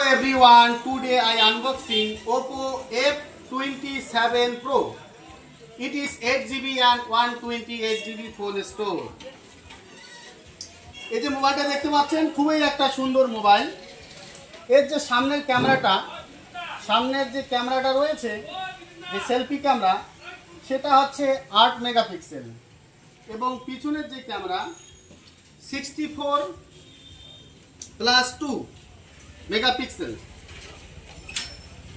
Everyone, today I unboxing Oppo F27 Pro. It is 8GB and 128GB phone store. এই যে মোবাইলটা দেখতে পাচ্ছেন খুবই একটা সুন্দর মোবাইল। এর যে সামনের ক্যামেরাটা রয়েছে, যে সেলফি ক্যামেরা, সেটা হচ্ছে 8 মেগাপিক্সেল এবং পিছনের যে ক্যামেরা 64+2 মেগাপিক্সেল।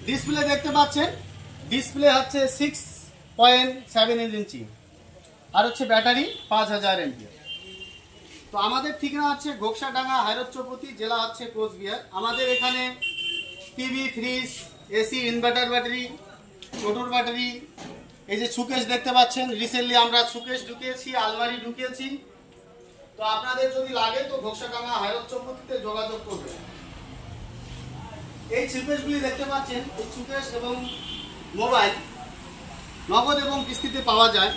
ডিসপ্লে দেখতে পাচ্ছেন, ডিসপ্লে হচ্ছে 6.7 ইঞ্চি আর হচ্ছে ব্যাটারি 5000 mAh। তো আমাদের ঠিকানা হচ্ছে ঘোকসাডাঙ্গা, হায়রচৌপতি, জেলা হচ্ছে কোচবিহার। আমাদের এখানে TV, fridge, AC, inverter battery, motor battery, এই যে সুকেশ দেখতে পাচ্ছেন, রিসেন্টলি আমরা সুকেশ ঢুকিয়েছি, আলমারি ঢুকিয়েছি। তো আপনাদের যদি লাগে তো ঘোকসাডাঙ্গা, হায়রচৌপতিতে যোগাযোগ করবেন। এই সুকেশগুলি দেখতে পাচ্ছেন, এই সুকেশ এবং মোবাইল নগদ এবং কিস্তিতে পাওয়া যায়।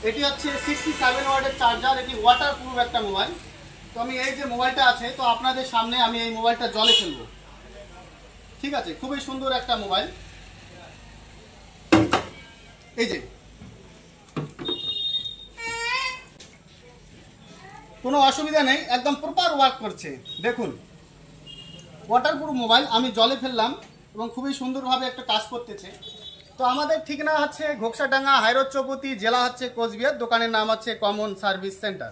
এটি হচ্ছে 67 ওয়াটের চার্জার, এটি ওয়াটারপ্রুফ একটা মোবাইল। তো আমি এই যে মোবাইলটা আছে, তো আপনাদের সামনে আমি এই মোবাইলটা জলে ফেলবো, ঠিক আছে? খুবই সুন্দর একটা মোবাইল। এই যে কোনো অসুবিধা নেই, একদম প্রপার ওয়ার্ক করছে। দেখুন, ওয়াটারপ্রুফ মোবাইল, আমি জলে ফেললাম এবং খুবই সুন্দরভাবে একটা কাজ করতেছে। তো আমাদের ঠিকানা হচ্ছে ঘোকসাডাঙ্গা, হায়রচৌপতি, জেলা হচ্ছে কোচবিহার। দোকানের নাম হচ্ছে কমন সার্ভিস সেন্টার।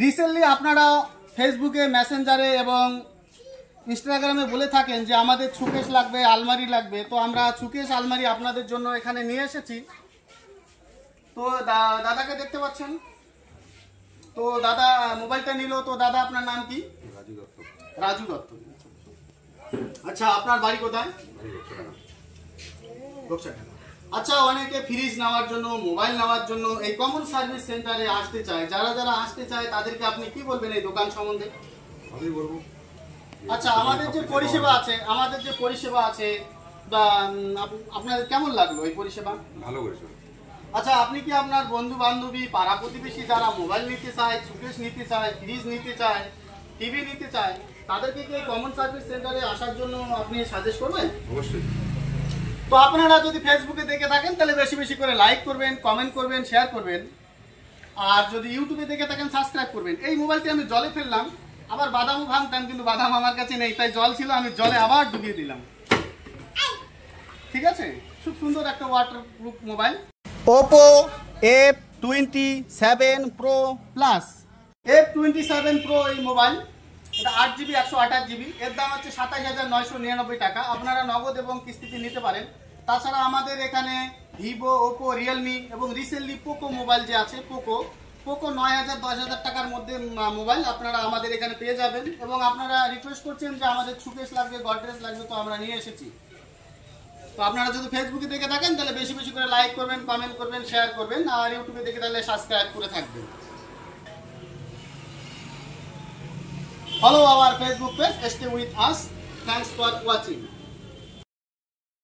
রিসেন্টলি আপনারা ফেসবুকে, মেসেঞ্জারে এবং ইনস্টাগ্রামে বলে থাকেন যে আমাদের সুকেশ লাগবে, আলমারি লাগবে। তো আমরা সুকেশ, আলমারি আপনাদের জন্য এখানে নিয়ে এসেছি। তো দাদাকে দেখতে পাচ্ছেন, তো দাদা মোবাইলটা নিল। তো দাদা, আপনার নাম কি? রাজু দত্ত। আচ্ছা, আপনার বাড়ি কোথায়? আচ্ছা, অনেকে ফ্রিজ নেওয়ার জন্য, মোবাইল নেওয়ার জন্য এই কমন সার্ভিস সেন্টারে আসতে চায়। যারা আসতে চায় তাদেরকে আপনি কি বলবেন এই দোকান সম্বন্ধে? আমি বলবো, আচ্ছা, আমাদের যে পরিষেবা আছে বা আপনাদের কেমন লাগলো এই পরিষেবা? ভালো করেছো। আচ্ছা, আপনি কি আপনার বন্ধু বান্ধবী, পাড়া প্রতিবেশী যারা মোবাইল নিতে চায়, সুকেশ নিতে চায়, ফ্রিজ নিতে চায়, টিভি নিতে চায়, তাদেরকে কি এই কমন সার্ভিস সেন্টারে আসার জন্য আপনি সাজেস্ট করবেন? অবশ্যই। তো আপনারা যদি ফেসবুকে দেখে থাকেন তাহলে বেশি বেশি করে লাইক করবেন, কমেন্ট করবেন, শেয়ার করবেন। আর যদি ইউটিউবে দেখে থাকেন সাবস্ক্রাইব করবেন। এই মোবাইলটি আমি জলে ফেললাম, আবার বাদামও ভাঙতাম, কিন্তু বাদাম আমার কাছে নেই, তাই জল ছিল, আমি জলে আবার ডুবিয়ে দিলাম। ঠিক আছে, খুব সুন্দর একটা waterproof mobile. Oppo F27 Pro Plus, F27 Pro এই মোবাইল, এটা 8GB 128GB। এর দাম হচ্ছে 27999 টাকা। আপনারা নগদ এবং কিস্তিতে নিতে পারেন। তাছাড়া আমাদের এখানে ভিভো, ওপো, রিয়েলমি এবং রিসেন্টলি পোকো মোবাইল যে আছে, পোকো 9000 10,000 টাকার মধ্যে মোবাইল আপনারা আমাদের এখানে পেয়ে যাবেন। এবং আপনারা রিকোয়েস্ট করছেন যে আমাদের সুকেশ লাগবে, গডরেজ লাগবে, তো আমরা নিয়ে এসেছি। তো আপনারা যদি ফেসবুকে দেখে থাকেন তাহলে বেশি বেশি করে লাইক করবেন, কমেন্ট করবেন, শেয়ার করবেন। আর ইউটিউবে দেখে তাহলে সাবস্ক্রাইব করে থাকবেন। Follow our Facebook page, stay with us. Thanks for watching.